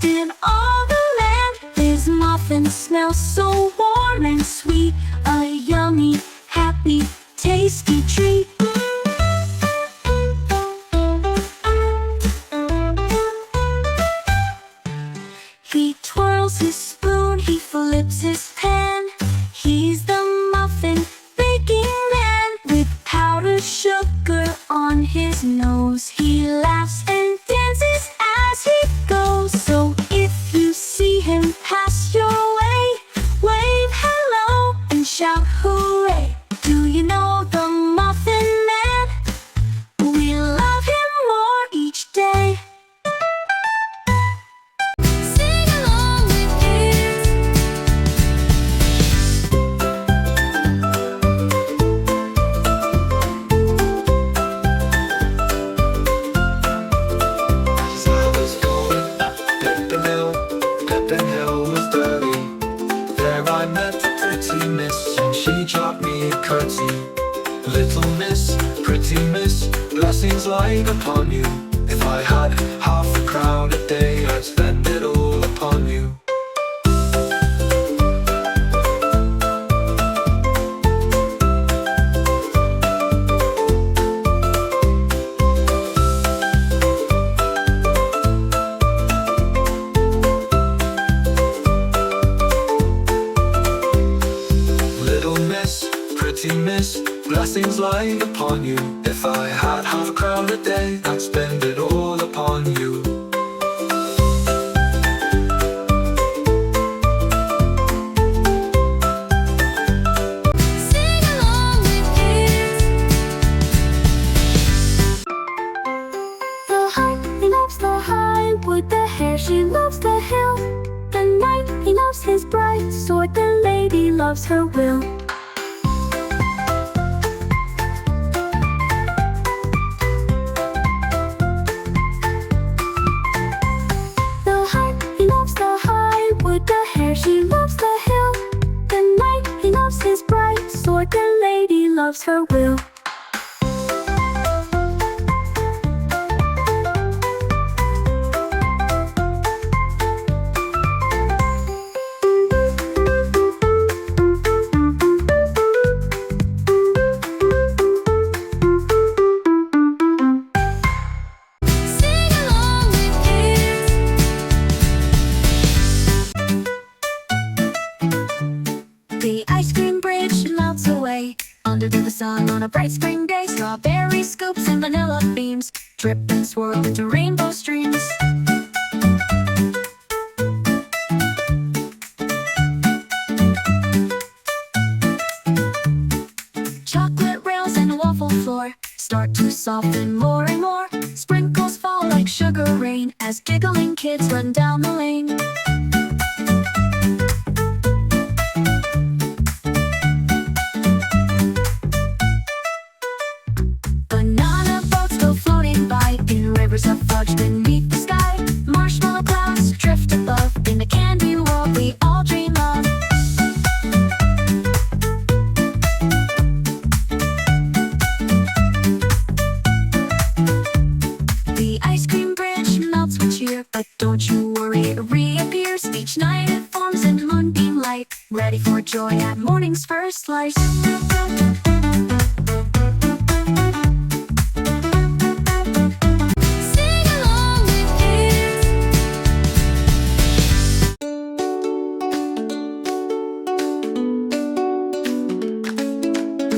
In all the land, his muffins smell so warm and sweet, a yummy, happy, tasty treat. He twirls his spoon, he flips his pan. He's the muffin baking man. With powdered sugar on his nose, he laughs and dances as he goes. So if you see him pass your way, wave hello and shout hooray. Do you know the Muffin Man? We love him more each day. Sing along with kids. As I was going up the hill was dirty. There I met a pretty miss, and she dropped me a curtsy. Little miss, pretty miss, blessings light upon you. If I had half a crown a day, I'd spend it all upon you. Little miss, pretty miss, blessings light upon you. If I had half a crown a day, I'd spend it all upon you. Sing along with kids. The hart, he loves the high wood. The hare, she loves the hill. The knight, he loves his bright sword. The lady loves her will. The hart, he loves the high wood. The hare, she loves the hill. The knight, he loves his bright sword. The lady loves her will. Sing along with kids. The ice cream bridge melts away under the sun on a bright spring day. Strawberry scoops and vanilla beams drip and swirl into rainbow streams. Chocolate rails and a waffle floor start to soften more and more. Sprinkles fall like sugar rain as giggling kids run down the lane. Banana boats go floating by in rivers of fudge beneath the sky. Marshmallow clouds drift above in the candy world we all dream of. The ice cream bridge melts with cheer, but don't you worry, it reappears each night. It forms in moonbeam light, ready for joy at morning's first light. Sing along with kids.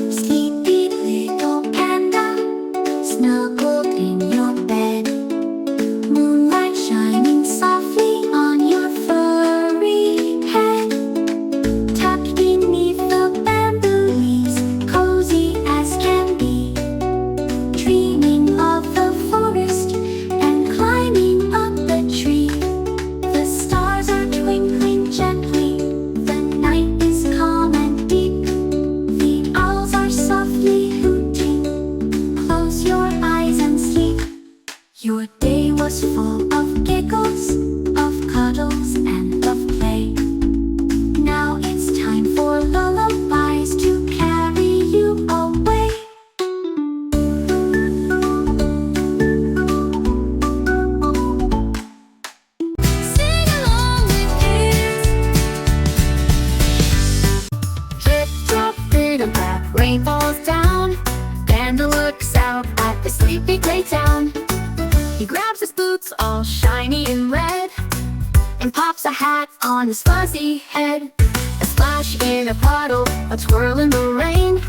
Sleepy little panda, snuggled in your bed. Moonlight shining softly on your furry head. Tucked beneath the bamboo leaves, cozy as can be. Dreaming of the forest and climbing up the tree. The stars are twinkling gently, the night is calm and deep. The owls are softly hooting, close your eyes and sleep. Your day was full of giggles, of cuddles, and of play. Now it's time for lullabies to carry you away. Sing sleepy gray town. He grabs his boots all shiny and red and pops a hat on his fuzzy head. A splash in a puddle, a twirl in the rain,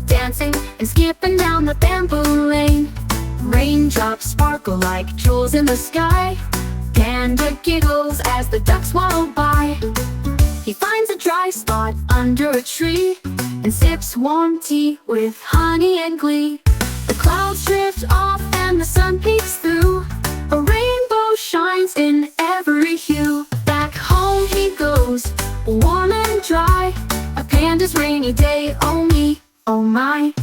dancing and skipping down the bamboo lane. Raindrops sparkle like jewels in the sky. Panda giggles as the ducks waddle by. He finds a dry spot under a tree and sips warm tea with honey and glee. The clouds drift off and the sun peeks through. A rainbow shines in every hue. Back home he goes, warm and dry. A panda's rainy day, oh me, oh my.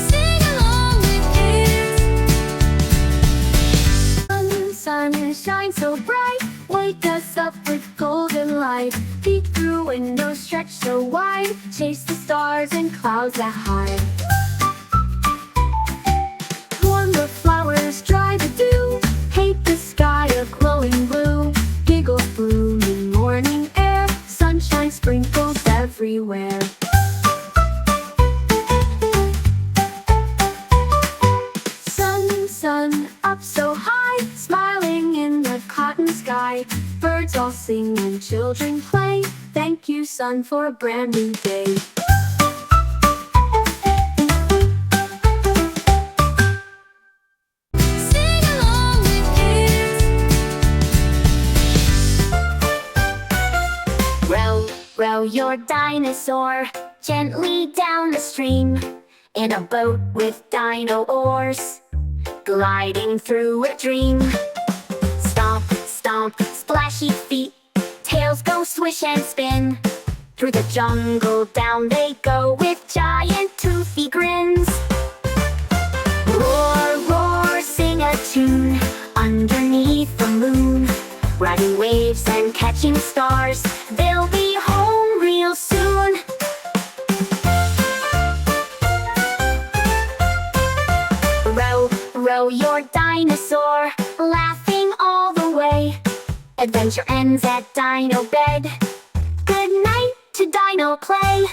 Sing along with kids. Sun shines so bright, wake us up with golden light. Peek through windows stretched so wide, chase the stars and clouds that hide. Warm the flowers, dry the dew, paint the sky a glowing blue. Giggles bloom in morning air, sunshine sprinkles everywhere. Sun up so high, smiling in the cotton sky. Birds all sing and children play. Thank you, sun, for a brand new day. Sing along with kids. Row your dinosaur gently down the stream in a boat with dino oars, gliding through a dream. Stomp, stomp, splashy feet, tails go swish and spin. Through the jungle down they go with giant toothy grins. Roar, roar, sing a tune underneath the moon. Riding waves and catching stars, they'll be home real soon. Row your dinosaur, laughing all the way. Adventure ends at Dino Bed. Good night to Dino Play.